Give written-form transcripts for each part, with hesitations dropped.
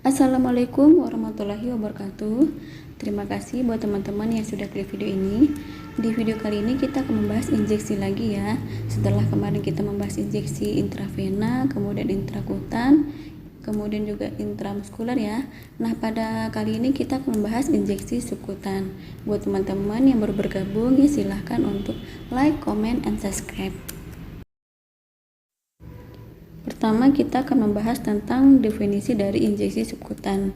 Assalamualaikum warahmatullahi wabarakatuh. Terima kasih buat teman-teman yang sudah klik video ini. Di video kali ini kita akan membahas injeksi lagi ya. Setelah kemarin kita membahas injeksi intravena, kemudian intrakutan, kemudian juga intramuskular ya. Nah, pada kali ini kita akan membahas injeksi subkutan. Buat teman-teman yang baru bergabung ya, silahkan untuk like, comment, and subscribe. Pertama, kita akan membahas tentang definisi dari injeksi subkutan.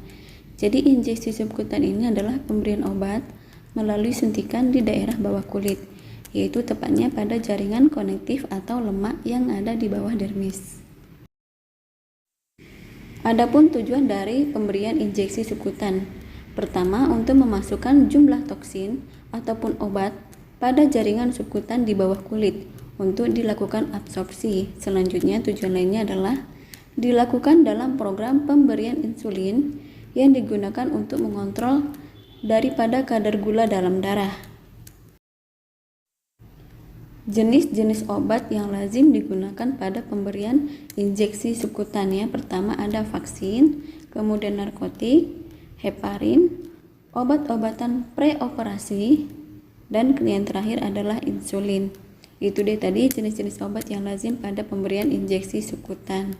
Jadi, injeksi subkutan ini adalah pemberian obat melalui suntikan di daerah bawah kulit, yaitu tepatnya pada jaringan konektif atau lemak yang ada di bawah dermis. Adapun tujuan dari pemberian injeksi subkutan, pertama untuk memasukkan jumlah toksin ataupun obat pada jaringan subkutan di bawah kulit untuk dilakukan absorpsi. Selanjutnya tujuan lainnya adalah dilakukan dalam program pemberian insulin yang digunakan untuk mengontrol daripada kadar gula dalam darah. Jenis-jenis obat yang lazim digunakan pada pemberian injeksi subkutan ya. Pertama ada vaksin, kemudian narkotik, heparin, obat-obatan preoperasi, dan yang terakhir adalah insulin. Itu deh tadi jenis-jenis obat yang lazim pada pemberian injeksi subkutan.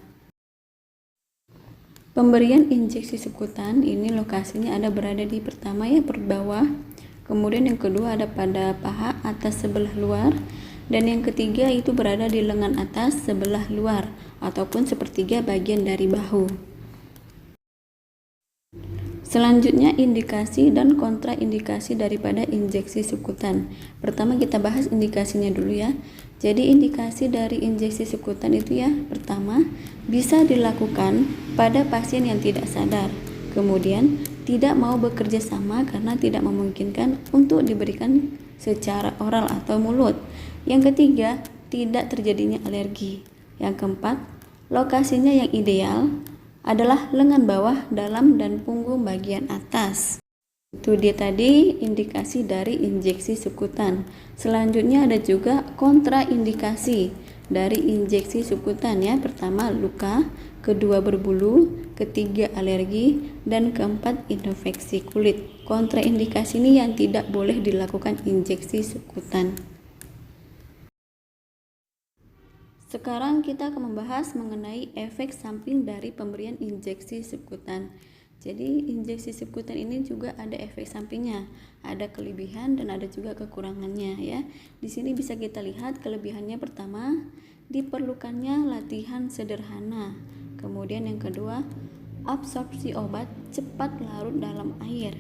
Pemberian injeksi subkutan ini lokasinya ada berada di pertama ya perut bawah, kemudian yang kedua ada pada paha atas sebelah luar, dan yang ketiga itu berada di lengan atas sebelah luar ataupun sepertiga bagian dari bahu. Selanjutnya indikasi dan kontraindikasi daripada injeksi subkutan. Pertama kita bahas indikasinya dulu ya. Jadi indikasi dari injeksi subkutan itu ya, pertama bisa dilakukan pada pasien yang tidak sadar, kemudian tidak mau bekerja sama karena tidak memungkinkan untuk diberikan secara oral atau mulut. Yang ketiga, tidak terjadinya alergi. Yang keempat, lokasinya yang ideal adalah lengan bawah, dalam, dan punggung bagian atas. Itu dia tadi indikasi dari injeksi subkutan. Selanjutnya ada juga kontraindikasi dari injeksi subkutan ya. Pertama luka, kedua berbulu, ketiga alergi, dan keempat infeksi kulit. Kontraindikasi ini yang tidak boleh dilakukan injeksi subkutan. Sekarang kita akan membahas mengenai efek samping dari pemberian injeksi subkutan. Jadi injeksi subkutan ini juga ada efek sampingnya, ada kelebihan dan ada juga kekurangannya ya. Di sini bisa kita lihat kelebihannya. Pertama, diperlukannya latihan sederhana. Kemudian yang kedua, absorpsi obat cepat larut dalam air.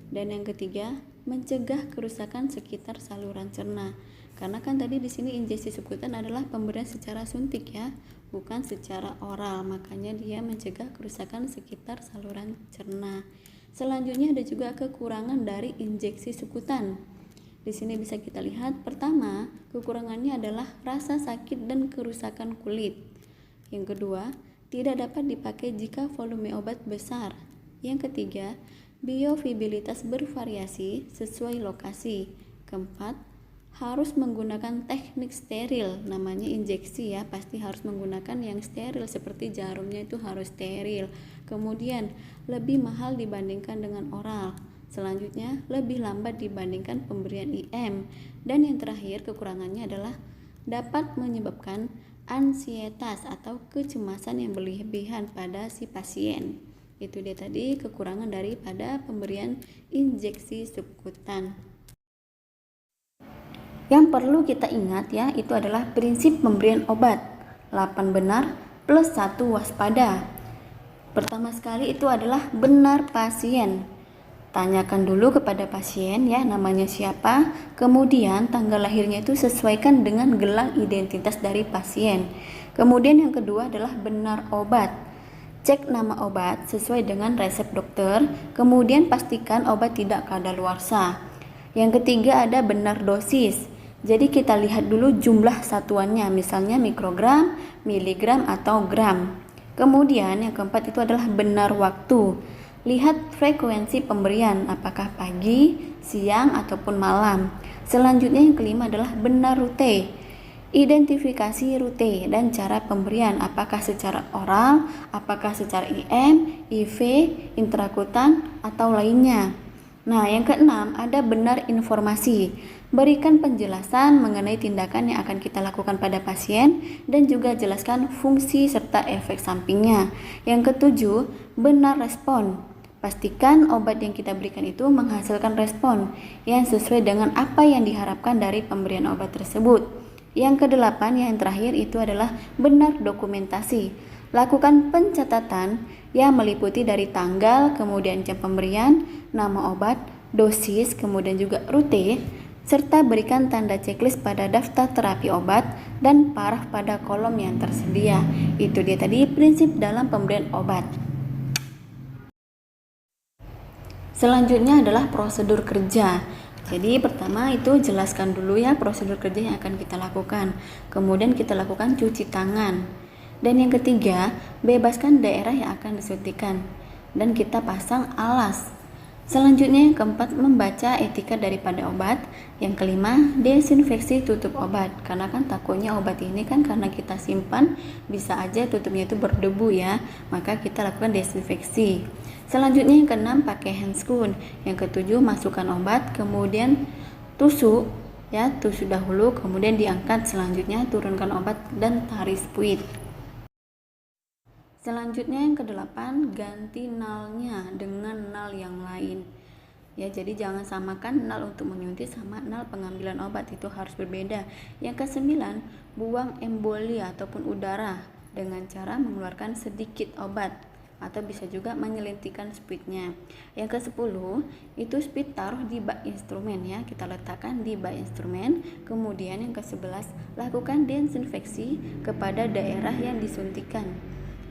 Dan yang ketiga, mencegah kerusakan sekitar saluran cerna. Karena kan tadi di sini injeksi subkutan adalah pemberian secara suntik ya, bukan secara oral, makanya dia mencegah kerusakan sekitar saluran cerna. Selanjutnya ada juga kekurangan dari injeksi subkutan. Di sini bisa kita lihat, pertama, kekurangannya adalah rasa sakit dan kerusakan kulit. Yang kedua, tidak dapat dipakai jika volume obat besar. Yang ketiga, bioavailabilitas bervariasi sesuai lokasi. Keempat, harus menggunakan teknik steril, namanya injeksi ya, pasti harus menggunakan yang steril, seperti jarumnya itu harus steril. Kemudian lebih mahal dibandingkan dengan oral. Selanjutnya lebih lambat dibandingkan pemberian IM. Dan yang terakhir kekurangannya adalah dapat menyebabkan ansietas atau kecemasan yang berlebihan pada si pasien. Itu dia tadi kekurangan daripada pemberian injeksi subkutan. Yang perlu kita ingat ya, itu adalah prinsip pemberian obat 8 benar plus 1 waspada. Pertama sekali itu adalah benar pasien. Tanyakan dulu kepada pasien ya, namanya siapa, kemudian tanggal lahirnya itu sesuaikan dengan gelang identitas dari pasien. Kemudian yang kedua adalah benar obat. Cek nama obat sesuai dengan resep dokter, kemudian pastikan obat tidak kadaluarsa. Yang ketiga ada benar dosis. Jadi kita lihat dulu jumlah satuannya, misalnya mikrogram, miligram, atau gram. Kemudian yang keempat itu adalah benar waktu. Lihat frekuensi pemberian, apakah pagi, siang, ataupun malam. Selanjutnya yang kelima adalah benar rute. Identifikasi rute dan cara pemberian, apakah secara oral, apakah secara IM, IV, intrakutan, atau lainnya. Nah, yang keenam, ada benar informasi. Berikan penjelasan mengenai tindakan yang akan kita lakukan pada pasien dan juga jelaskan fungsi serta efek sampingnya. Yang ketujuh, benar respon. Pastikan obat yang kita berikan itu menghasilkan respon yang sesuai dengan apa yang diharapkan dari pemberian obat tersebut. Yang kedelapan, yang terakhir itu adalah benar dokumentasi. Lakukan pencatatan yang meliputi dari tanggal, kemudian jam pemberian, nama obat, dosis, kemudian juga rute, serta berikan tanda checklist pada daftar terapi obat dan paraf pada kolom yang tersedia. Itu dia tadi prinsip dalam pemberian obat. Selanjutnya adalah prosedur kerja. Jadi pertama itu jelaskan dulu ya prosedur kerja yang akan kita lakukan. Kemudian kita lakukan cuci tangan. Dan yang ketiga, bebaskan daerah yang akan disuntikan. Dan kita pasang alas. Selanjutnya yang keempat, membaca etika daripada obat. Yang kelima, desinfeksi tutup obat. Karena kan takutnya obat ini kan karena kita simpan bisa aja tutupnya itu berdebu ya. Maka kita lakukan desinfeksi. Selanjutnya yang keenam, pakai handscoon. Yang ketujuh, masukkan obat, kemudian tusuk dahulu, kemudian diangkat. Selanjutnya turunkan obat dan tarik spuit. Selanjutnya yang kedelapan, ganti nalnya dengan nal yang lain. Ya, jadi jangan samakan nal untuk menyuntik sama nal pengambilan obat, itu harus berbeda. Yang kesembilan, buang emboli ataupun udara dengan cara mengeluarkan sedikit obat, atau bisa juga menyelentikan speednya. Yang ke-10 itu speed taruh di bak instrumen ya, kita letakkan di bak instrumen. Kemudian yang ke-11 lakukan desinfeksi kepada daerah yang disuntikan,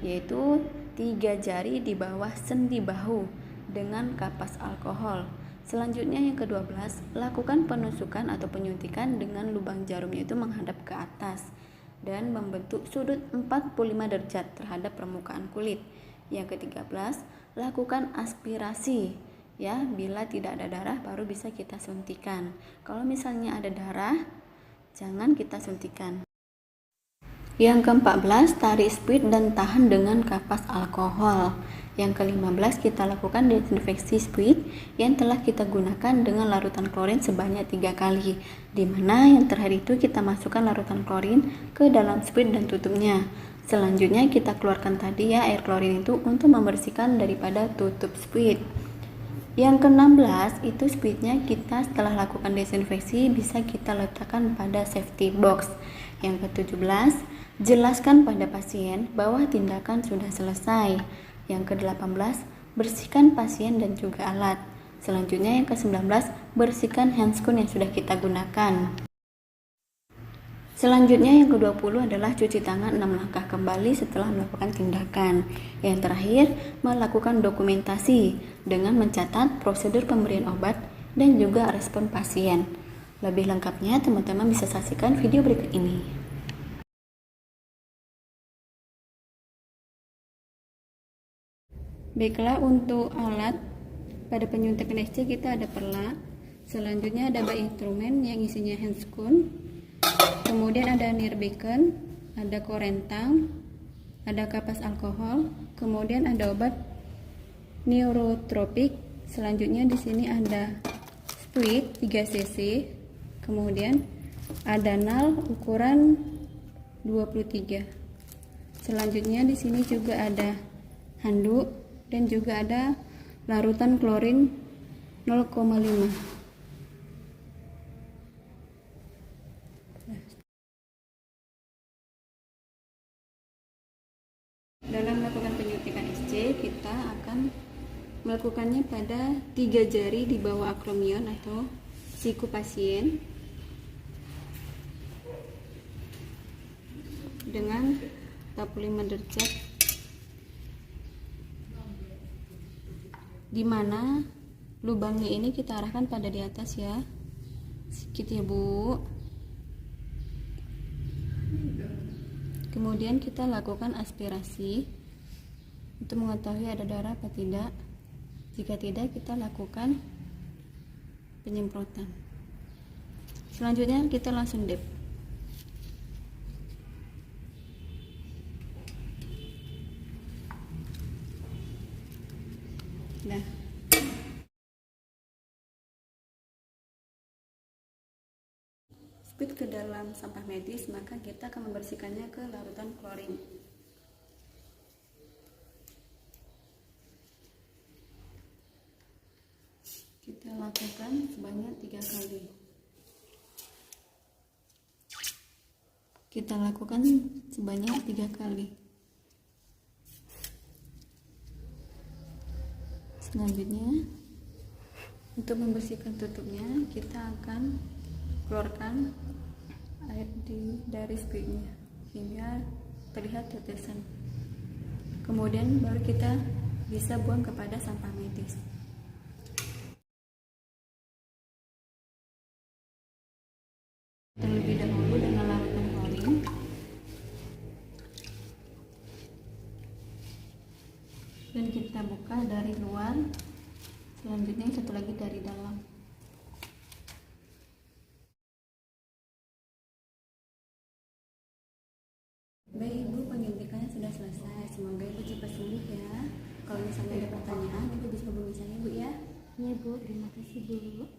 yaitu 3 jari di bawah sendi bahu dengan kapas alkohol. Selanjutnya yang ke-12 lakukan penusukan atau penyuntikan dengan lubang jarumnya itu menghadap ke atas dan membentuk sudut 45 derajat terhadap permukaan kulit. Yang ke-13, lakukan aspirasi ya, bila tidak ada darah baru bisa kita suntikan. Kalau misalnya ada darah, jangan kita suntikan. Yang ke-14, tarik spuit dan tahan dengan kapas alkohol. Yang ke-15, kita lakukan desinfeksi spuit yang telah kita gunakan dengan larutan klorin sebanyak 3 kali, di mana yang terakhir itu kita masukkan larutan klorin ke dalam spuit dan tutupnya. Selanjutnya kita keluarkan tadi ya air klorin itu untuk membersihkan daripada tutup spuit. Yang ke-16 itu spuitnya kita setelah lakukan desinfeksi bisa kita letakkan pada safety box. Yang ke-17, jelaskan pada pasien bahwa tindakan sudah selesai. Yang ke-18, bersihkan pasien dan juga alat. Selanjutnya yang ke-19, bersihkan handscoon yang sudah kita gunakan. Selanjutnya yang ke-20 adalah cuci tangan 6 langkah kembali setelah melakukan tindakan. Yang terakhir, melakukan dokumentasi dengan mencatat prosedur pemberian obat dan juga respon pasien. Lebih lengkapnya teman-teman bisa saksikan video berikut ini. Baiklah, untuk alat pada penyuntikan SC kita ada perla. Selanjutnya ada bak instrumen yang isinya handscoon. Kemudian ada nirbeacon, ada korentang, ada kapas alkohol, kemudian ada obat neurotropik. Selanjutnya di sini ada spuit 3 cc, kemudian ada nal ukuran 23. Selanjutnya di sini juga ada handuk dan juga ada larutan klorin 0,5. Dalam melakukan penyuntikan SC, kita akan melakukannya pada 3 jari di bawah akromion atau siku pasien dengan 45 derajat, dimana lubangnya ini kita arahkan pada di atas ya, sedikit ya Bu. Kemudian kita lakukan aspirasi untuk mengetahui ada darah atau tidak. Jika tidak, kita lakukan penyemprotan. Selanjutnya kita langsung dep. Nah, spit ke dalam sampah medis, maka kita akan membersihkannya ke larutan klorin. Kita lakukan sebanyak 3 kali. Kita lakukan sebanyak 3 kali. Selanjutnya, untuk membersihkan tutupnya, kita akan keluarkan air dari spritnya hingga terlihat tetesan. Kemudian baru kita bisa buang kepada sampah medis. Terlebih dahulu dengan larutan klorin. Dan kita buka dari luar, selanjutnya satu lagi dari dalam. Baik Ibu, penyuntikannya sudah selesai. Semoga Ibu cepat sembuh ya. Kalau misalnya ada pertanyaan, Ibu bisa hubungi saya Bu ya. Iya Bu, terima kasih Bu.